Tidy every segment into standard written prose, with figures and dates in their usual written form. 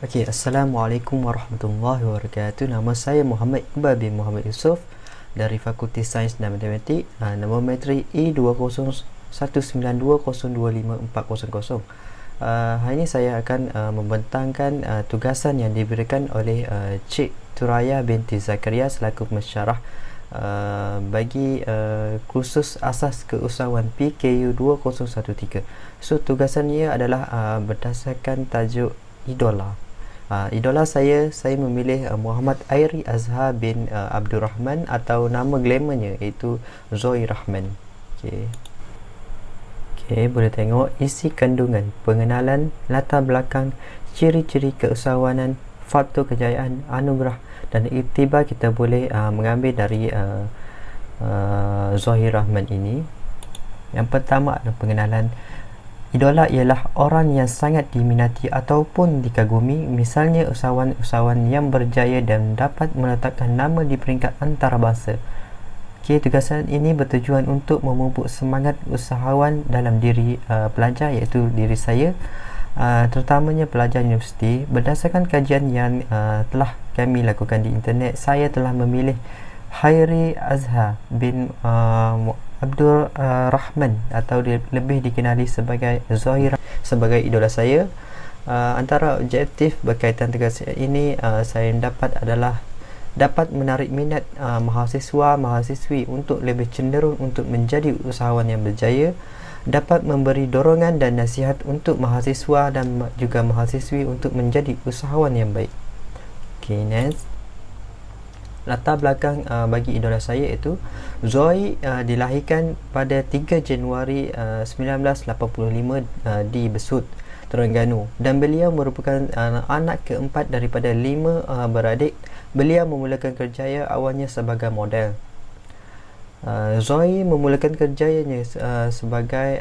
Assalamualaikum warahmatullahi wabarakatuh. Nama saya Muhammad Iqbal bin Muhammad Yusof dari Fakulti Sains dan Matematik, nombor matrik E20192025400. Hari ini saya akan membentangkan tugasan yang diberikan oleh Cik Turaya binti Zakaria selaku pensyarah bagi kursus asas keusahawan PKU 2013. So tugasan ia adalah berdasarkan tajuk idola. Idola saya memilih Muhammad Airi Azhar bin Abdul Rahman, atau nama glamournya iaitu Zoe Rahman. Boleh tengok isi kandungan, pengenalan, latar belakang, ciri-ciri keusahawanan, faktor kejayaan, anugerah dan iktibar kita boleh mengambil dari Zoe Rahman ini. Yang pertama adalah pengenalan. Idola ialah orang yang sangat diminati ataupun dikagumi, misalnya usahawan-usahawan yang berjaya dan dapat meletakkan nama di peringkat antarabangsa. Tugasan ini bertujuan untuk memupuk semangat usahawan dalam diri pelajar, iaitu diri saya, terutamanya pelajar universiti. Berdasarkan kajian yang telah kami lakukan di internet, saya telah memilih Airi Azhar bin Abdul Rahman, atau lebih dikenali sebagai Zoe sebagai idola saya. Antara objektif berkaitan tugas ini saya dapat adalah dapat menarik minat mahasiswa-mahasiswi untuk lebih cenderung untuk menjadi usahawan yang berjaya, dapat memberi dorongan dan nasihat untuk mahasiswa dan juga mahasiswi untuk menjadi usahawan yang baik. Next. Latar belakang bagi idola saya iaitu Zoe dilahirkan pada 3 Januari 1985 di Besut, Terengganu, dan beliau merupakan anak keempat daripada 5 beradik. Beliau memulakan kerjaya awalnya sebagai model. Zoe memulakan kerjayanya sebagai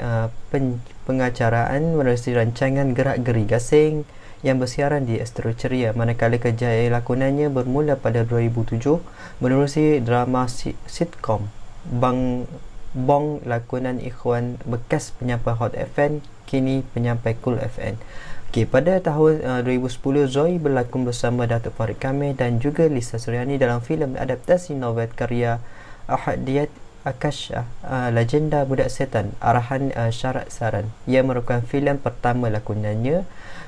pengacaraan menerusi rancangan gerak-geri gasing yang bersiaran di Astro Ceria, manakala kerjaya lakonannya bermula pada 2007 menerusi drama sitcom Bong lakonan Ikhwan bekas penyampai Hot FM, kini penyampai Cool FM. Pada tahun 2010 Zoe berlakon bersama Datuk Farid Kamil dan juga Lisa Suryani dalam filem adaptasi novel karya Ahadiyat Akasha, Legenda Budak Setan, arahan Syarat Saran, yang merupakan filem pertama lakonannya.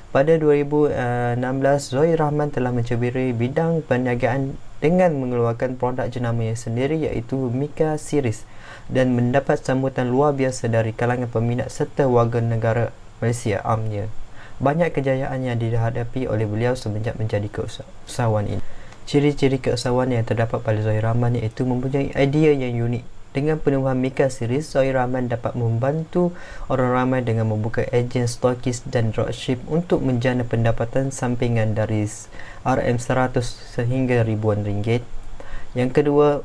Pada 2016, Zoe Rahman telah menceburi bidang perniagaan dengan mengeluarkan produk jenamanya sendiri, iaitu Mika Series, dan mendapat sambutan luar biasa dari kalangan peminat serta warga negara Malaysia amnya. Banyak kejayaan yang dihadapi oleh beliau semenjak menjadi keusahawan ini. Ciri-ciri keusahawan yang terdapat pada Zoe Rahman iaitu mempunyai idea yang unik. Dengan penuhan Mika Series, Zoe Rahman dapat membantu orang ramai dengan membuka ejen stokis dan dropship untuk menjana pendapatan sampingan dari RM100 sehingga ribuan ringgit. Yang kedua,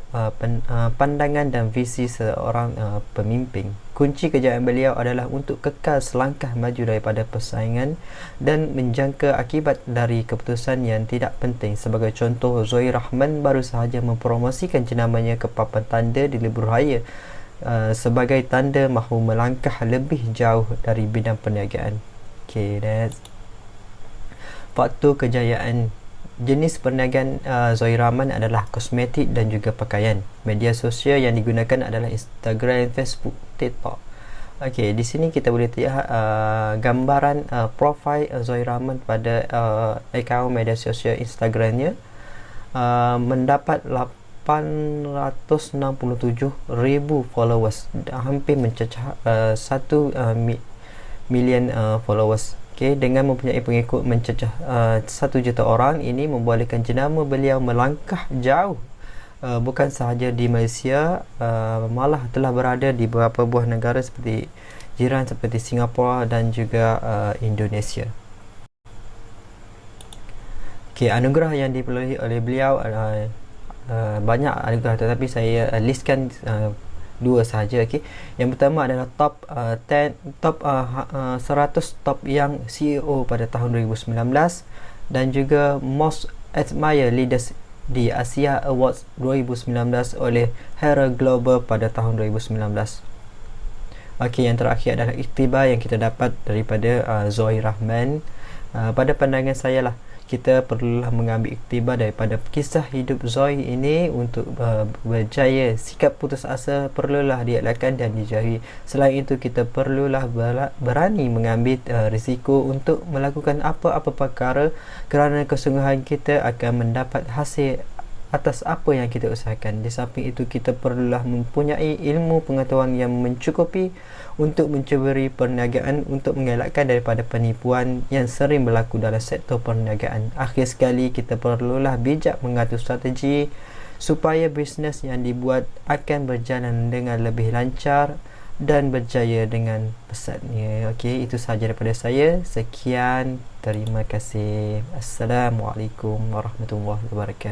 pandangan dan visi seorang pemimpin. Kunci kejayaan beliau adalah untuk kekal selangkah maju daripada persaingan dan menjangka akibat dari keputusan yang tidak penting. Sebagai contoh, Zoe Rahman baru sahaja mempromosikan jenamanya ke papan tanda di Lebuhraya sebagai tanda mahu melangkah lebih jauh dari bidang perniagaan. That's faktor kejayaan. Jenis perniagaan Zoe Rahman adalah kosmetik dan juga pakaian. Media sosial yang digunakan adalah Instagram, Facebook, TikTok. Di sini kita boleh lihat gambaran profil Zoe Rahman pada akaun media sosial Instagramnya. Mendapat 867,000 followers, hampir mencecah 1 million followers. Dengan mempunyai pengikut mencecah 1 juta orang, ini membolehkan jenama beliau melangkah jauh, bukan sahaja di Malaysia, malah telah berada di beberapa buah negara seperti jiran seperti Singapura dan juga Indonesia. Anugerah yang diperolehi oleh beliau banyak anugerah, tetapi saya listkan 2 sahaja. Yang pertama adalah top 100 top yang CEO pada tahun 2019, dan juga Most Admired Leaders di Asia Awards 2019 oleh Hera Global pada tahun 2019. Yang terakhir adalah iktibar yang kita dapat daripada Zoe Rahman. Pada pandangan saya lah, kita perlulah mengambil iktibar daripada kisah hidup Zoe ini untuk berjaya. Sikap putus asa perlulah dielakkan dan dijauhi. Selain itu, kita perlulah berani mengambil risiko untuk melakukan apa-apa perkara, kerana kesungguhan kita akan mendapat hasil atas apa yang kita usahakan. Di samping itu, kita perlulah mempunyai ilmu pengetahuan yang mencukupi untuk mencuburi perniagaan untuk mengelakkan daripada penipuan yang sering berlaku dalam sektor perniagaan. Akhir sekali, kita perlulah bijak mengatur strategi supaya bisnes yang dibuat akan berjalan dengan lebih lancar dan berjaya dengan pesatnya. Okey, itu sahaja daripada saya. Sekian, terima kasih. Assalamualaikum warahmatullahi wabarakatuh.